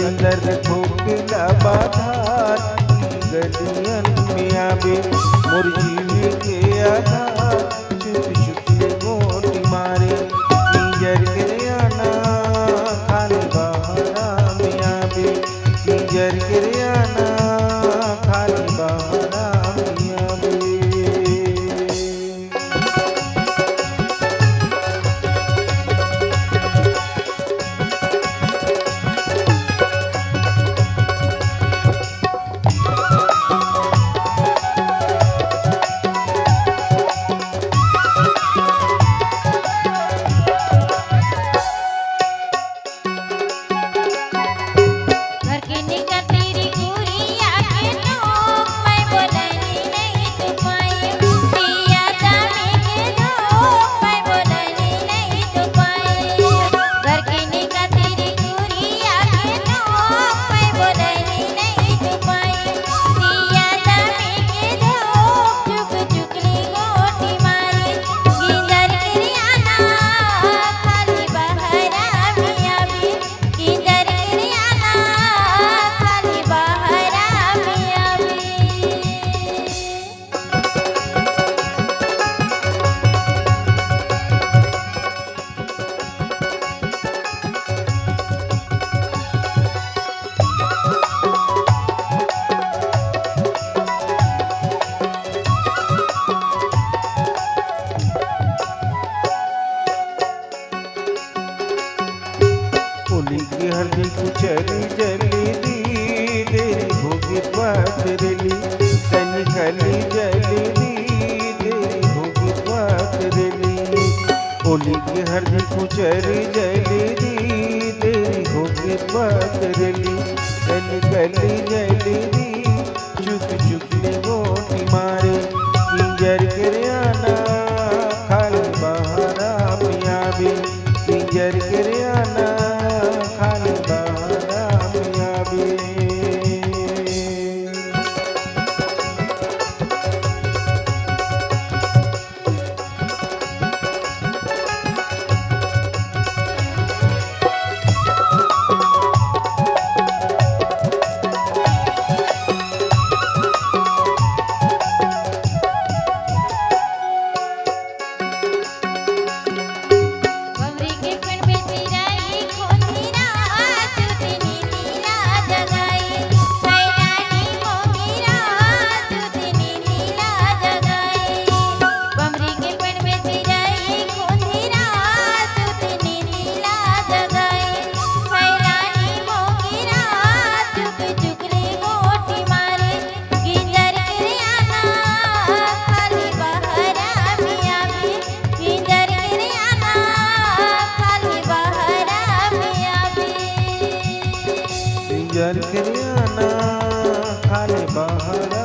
कलंदर ठोकेला बाधार गलियन में आवे मोर जीवे के आधार चुप चुप ले गोटी मारे पिंजर के आना खाली बहरा में आवे पिंजर के आना खाली बहरा में आवे। होली की हल्दी कुचली जली दी तेरी भोगी पाथरेली कनी खली जली दी तेरी भोगी पाथरेली। होली की हल्दी कुचली जली दी तेरी भोगी पाथरेली कनी खली जली दी चुप चुप ले गोटी मारे पिंजर के आना खाली बहरा में आवे पिंजर के आना खाली बहरा में आवे। पिंजर के आना खाली बहरा